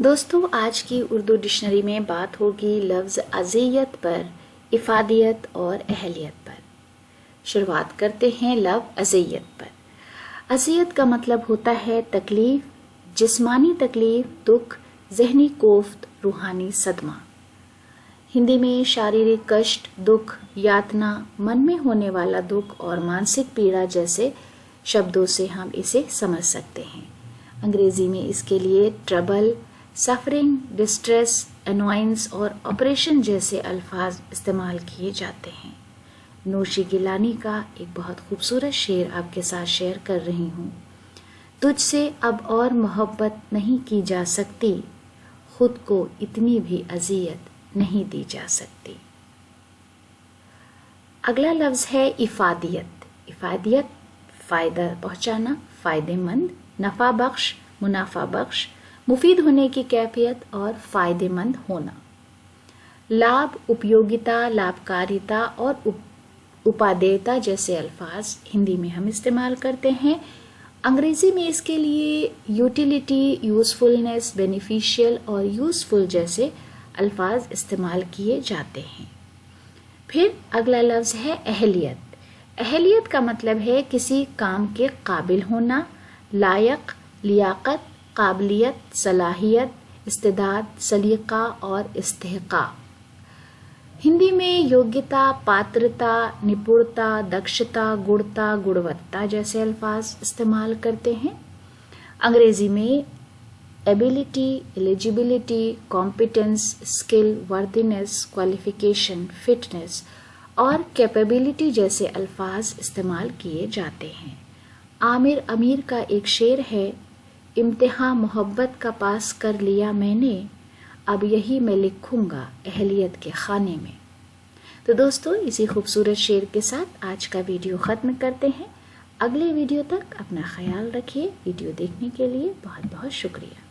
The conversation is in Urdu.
دوستو آج کی اردو ڈکشنری میں بات ہوگی لفظ اذیت پر، افادیت اور اہلیت پر۔ شروعات کرتے ہیں لفظ اذیت پر۔ اذیت کا مطلب ہوتا ہے تکلیف، جسمانی تکلیف، دکھ، ذہنی کوفت، روحانی صدمہ۔ ہندی میں شاریرک کشٹ، دکھ، یاتنا، من میں ہونے والا دکھ اور مانسک پیڑا جیسے شبدوں سے ہم اسے سمجھ سکتے ہیں۔ انگریزی میں اس کے لیے ٹربل، سفرنگ، ڈسٹریس، انوائنس اور آپریشن جیسے الفاظ استعمال کیے جاتے ہیں۔ نوشی گیلانی کا ایک بہت خوبصورت شعر آپ کے ساتھ شیئر کر رہی ہوں۔ تجھ سے اب اور محبت نہیں کی جا سکتی، خود کو اتنی بھی اذیت نہیں دی جا سکتی۔ اگلا لفظ ہے افادیت۔ افادیت فائدہ پہنچانا، فائدے مند، نفع بخش، منافع بخش، مفید ہونے کی کیفیت اور فائدے مند ہونا۔ لابھ، اپیوگتا، لابھکاریتا اور اپادیتا جیسے الفاظ ہندی میں ہم استعمال کرتے ہیں۔ انگریزی میں اس کے لیے یوٹیلیٹی، یوزفلنس، بینیفیشیل اور یوزفل جیسے الفاظ استعمال کیے جاتے ہیں۔ پھر اگلا لفظ ہے اہلیت۔ اہلیت کا مطلب ہے کسی کام کے قابل ہونا، لائق، لیاقت، قابلیت، صلاحیت، استعداد، سلیقہ اور استحقاق۔ ہندی میں یوگیتا، پاترتا، نپورتا، دکشتا، گڑتا، گڑوتا جیسے الفاظ استعمال کرتے ہیں۔ انگریزی میں ability, eligibility, competence, skill, وردینس، qualification, fitness اور کیپیبلٹی جیسے الفاظ استعمال کیے جاتے ہیں۔ عامر امیر کا ایک شعر ہے، امتحان محبت کا پاس کر لیا میں نے، اب یہی میں لکھوں گا اہلیت کے خانے میں۔ تو دوستو اسی خوبصورت شعر کے ساتھ آج کا ویڈیو ختم کرتے ہیں۔ اگلے ویڈیو تک اپنا خیال رکھیے۔ ویڈیو دیکھنے کے لیے بہت بہت شکریہ۔